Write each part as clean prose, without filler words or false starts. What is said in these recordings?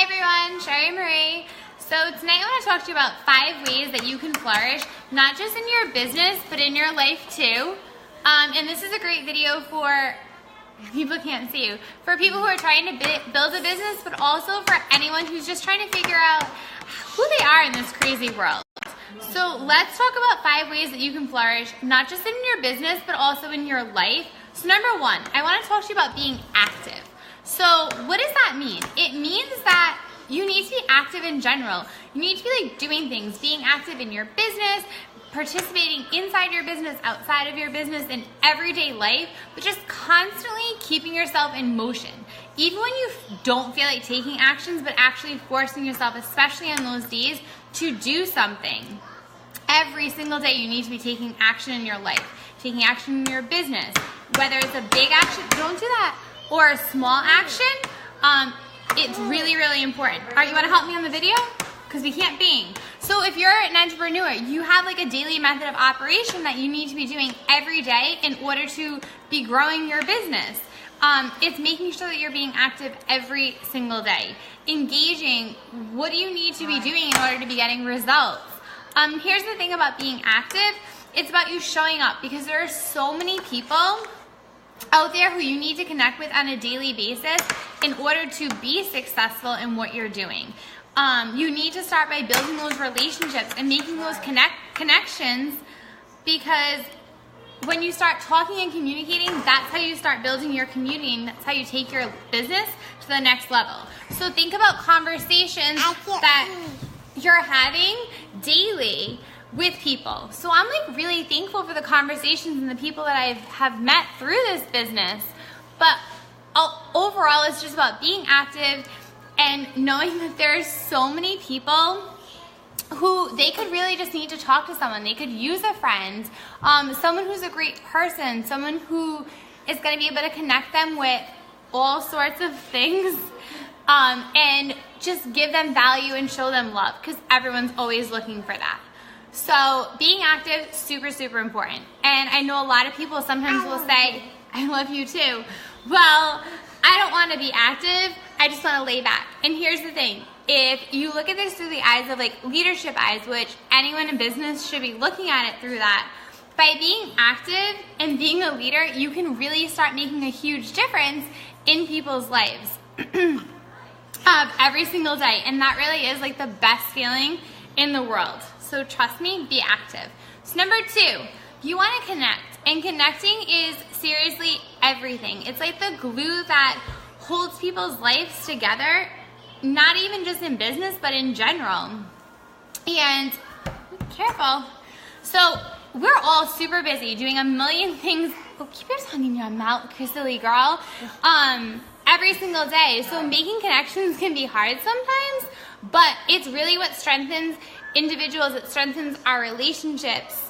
Hi everyone, Sherry Marie. So tonight I want to talk to you about 5 ways that you can flourish, not just in your business, but in your life too. And this is a great video for, people can't see you, for people who are trying to build a business, but also for anyone who's just trying to figure out who they are in this crazy world. So let's talk about 5 ways that you can flourish, not just in your business, but also in your life. So number 1, I want to talk to you about being active. So what does that mean? It means that you need to be active in general. You need to be like doing things, being active in your business, participating inside your business, outside of your business, in everyday life, but just constantly keeping yourself in motion. Even when you don't feel like taking actions, but actually forcing yourself, especially on those days, to do something. Every single day you need to be taking action in your life, taking action in your business. Whether it's a big action, don't do that, or a small action, it's really, really important. All right, you want to help me on the video? Because we can't bing. So if you're an entrepreneur, you have like a daily method of operation that you need to be doing every day in order to be growing your business. It's making sure that you're being active every single day. Engaging, what do you need to be doing in order to be getting results? Here's the thing about being active. It's about you showing up, because there are so many people out there who you need to connect with on a daily basis in order to be successful in what you're doing. You need to start by building those relationships and making those connections, because when you start talking and communicating, that's how you start building your community, and that's how you take your business to the next level. So think about conversations that you're having daily with people. So I'm like really thankful for the conversations and the people that I have met through this business. But overall, it's just about being active and knowing that there's so many people who they could really just need to talk to someone. They could use a friend, someone who's a great person, someone who is going to be able to connect them with all sorts of things, and just give them value and show them love, because everyone's always looking for that. So being active, super, super important. And I know a lot of people sometimes will say, I love you too. Well, I don't want to be active. I just want to lay back. And here's the thing. If you look at this through the eyes of like leadership eyes, which anyone in business should be looking at it through that, by being active and being a leader, you can really start making a huge difference in people's lives every single day. And that really is like the best feeling in the world. So trust me, be active. So number 2, you want to connect. And connecting is seriously everything. It's like the glue that holds people's lives together, not even just in business, but in general. And careful. So we're all super busy doing a million things. Oh, keep your tongue in your mouth, silly girl. Every single day. So making connections can be hard sometimes, but it's really what strengthens individuals. It strengthens our relationships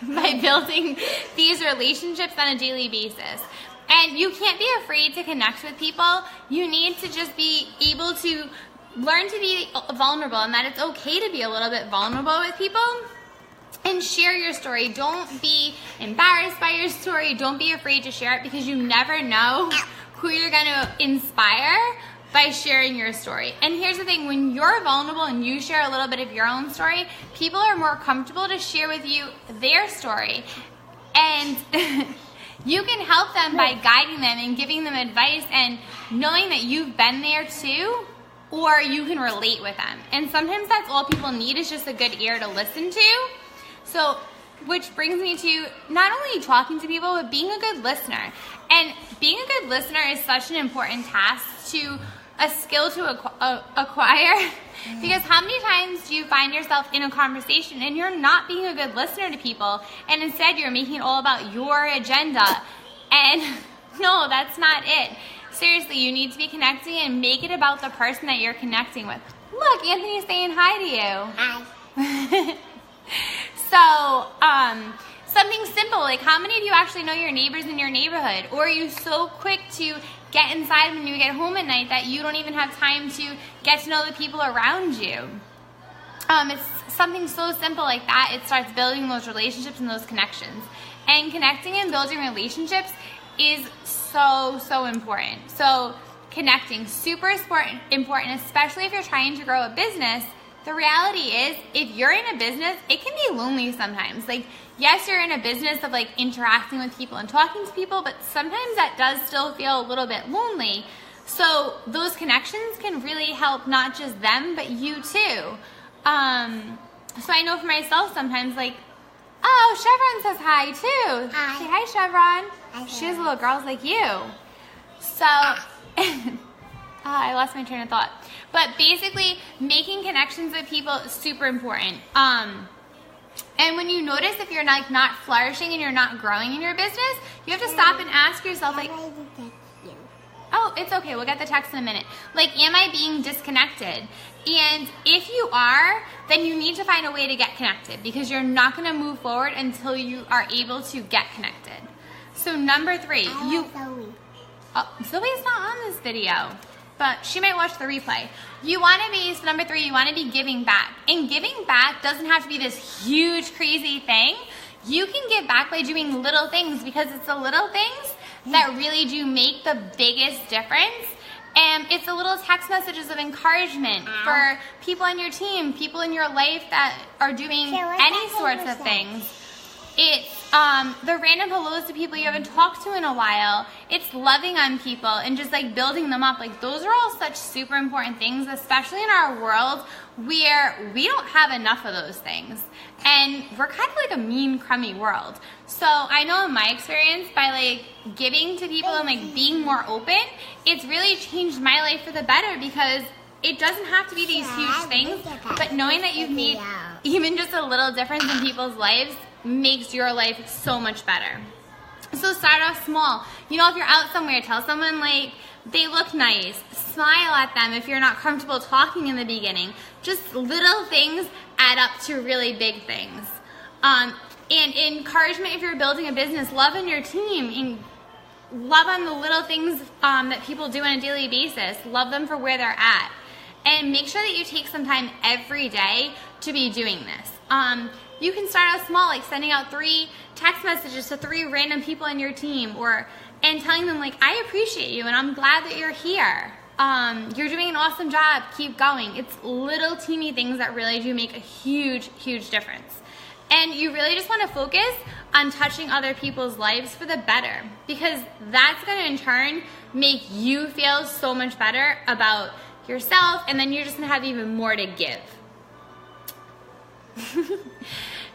by building these relationships on a daily basis. And you can't be afraid to connect with people. You need to just be able to learn to be vulnerable, and that it's okay to be a little bit vulnerable with people and share your story. Don't be embarrassed by your story. Don't be afraid to share it, because you never know who you're going to inspire by sharing your story. And here's the thing, when you're vulnerable and you share a little bit of your own story, people are more comfortable to share with you their story. And you can help them by guiding them and giving them advice and knowing that you've been there too, or you can relate with them. And sometimes that's all people need, is just a good ear to listen to. So, which brings me to not only talking to people, but being a good listener. And being a good listener is such an important task, a skill to acquire, because how many times do you find yourself in a conversation and you're not being a good listener to people, and instead you're making it all about your agenda? And no, that's not it. Seriously, you need to be connecting and make it about the person that you're connecting with. Look, Anthony's saying hi to you. Hi. So, something simple, like how many of you actually know your neighbors in your neighborhood? Or are you so quick to get inside when you get home at night that you don't even have time to get to know the people around you? It's something so simple like that. It starts building those relationships and those connections. And connecting and building relationships is so, so important. So connecting, super important, especially if you're trying to grow a business. The reality is, if you're in a business, it can be lonely sometimes. Like, yes, you're in a business of like interacting with people and talking to people, but sometimes that does still feel a little bit lonely. So those connections can really help not just them, but you too. So I know for myself sometimes, like, oh, Chevron says hi too. Hi. Say hi, Chevron. Hi, She has little girls like you. So, I lost my train of thought. But basically, making connections with people is super important. And when you notice if you're like not flourishing and you're not growing in your business, you have to stop and ask yourself, like, oh, it's okay, we'll get the text in a minute. Like, am I being disconnected? And if you are, then you need to find a way to get connected, because you're not going to move forward until you are able to get connected. So number 3, Zoe's not on this video, but she might watch the replay. You want to be, so number 3, you want to be giving back. And giving back doesn't have to be this huge, crazy thing. You can give back by doing little things, because it's the little things that really do make the biggest difference. And it's the little text messages of encouragement for people on your team, people in your life that are doing any sorts of things. It's the random hellos to people you haven't talked to in a while. It's loving on people and just like building them up. Like, those are all such super important things, especially in our world where we don't have enough of those things. And we're kind of like a mean, crummy world. So I know in my experience, by like giving to people and like being more open, it's really changed my life for the better, because it doesn't have to be these huge things, but knowing that you've made even just a little difference in people's lives makes your life so much better. So start off small. You know, if you're out somewhere, tell someone like they look nice. Smile at them if you're not comfortable talking in the beginning. Just little things add up to really big things. And encouragement if you're building a business. Love on your team. And love on the little things that people do on a daily basis. Love them for where they're at. And make sure that you take some time every day to be doing this. You can start out small, like sending out 3 text messages to 3 random people in your team, and telling them like, I appreciate you and I'm glad that you're here. You're doing an awesome job. Keep going. It's little teeny things that really do make a huge, huge difference. And you really just want to focus on touching other people's lives for the better, because that's going to in turn make you feel so much better about yourself, and then you're just going to have even more to give.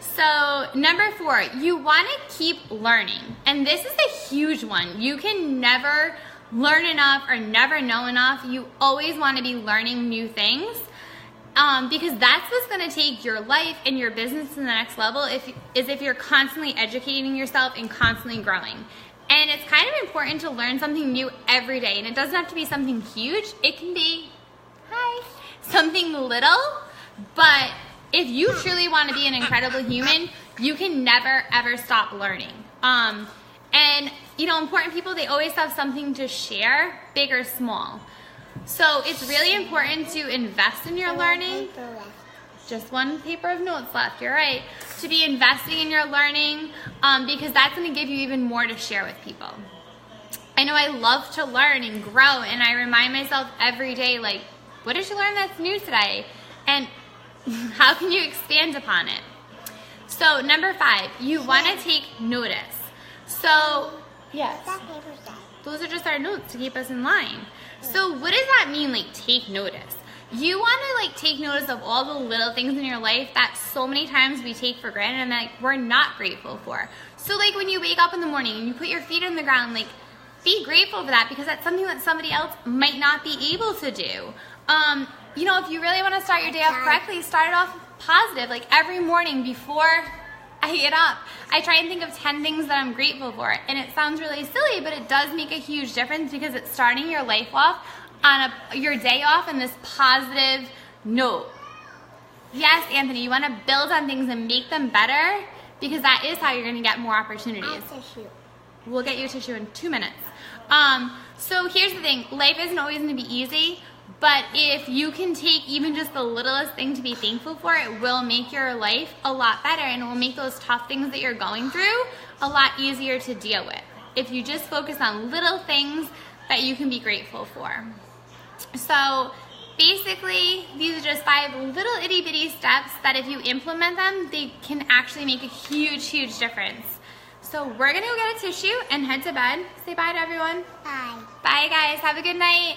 So number 4, you want to keep learning. And this is a huge one. You can never learn enough or never know enough. You always want to be learning new things, because that's what's going to take your life and your business to the next level, if you're constantly educating yourself and constantly growing. And it's kind of important to learn something new every day. And it doesn't have to be something huge. It can be, something little, but if you truly want to be an incredible human, you can never, ever stop learning. And, you know, important people, they always have something to share, big or small. So it's really important to invest in your learning. Just 1 paper of notes left, you're right. To be investing in your learning, because that's going to give you even more to share with people. I know I love to learn and grow, and I remind myself every day, like, what did you learn that's new today? And how can you expand upon it? So number 5, you want to take notice. So, yes, those are just our notes to keep us in line. So what does that mean, like, take notice? You want to, like, take notice of all the little things in your life that so many times we take for granted and that we're not grateful for. So, like, when you wake up in the morning and you put your feet on the ground, like, be grateful for that, because that's something that somebody else might not be able to do. You know, if you really want to start your day off correctly, start it off positive. Like, every morning before I get up, I try and think of 10 things that I'm grateful for. And it sounds really silly, but it does make a huge difference, because it's starting your life off on your day off in this positive note. Yes, Anthony, you want to build on things and make them better, because that is how you're going to get more opportunities. We'll get you a tissue in 2 minutes. So here's the thing. Life isn't always going to be easy. But if you can take even just the littlest thing to be thankful for, it will make your life a lot better, and it will make those tough things that you're going through a lot easier to deal with. If you just focus on little things that you can be grateful for. So basically, these are just 5 little itty bitty steps that if you implement them, they can actually make a huge, huge difference. So we're gonna go get a tissue and head to bed. Say bye to everyone. Bye. Bye guys, have a good night.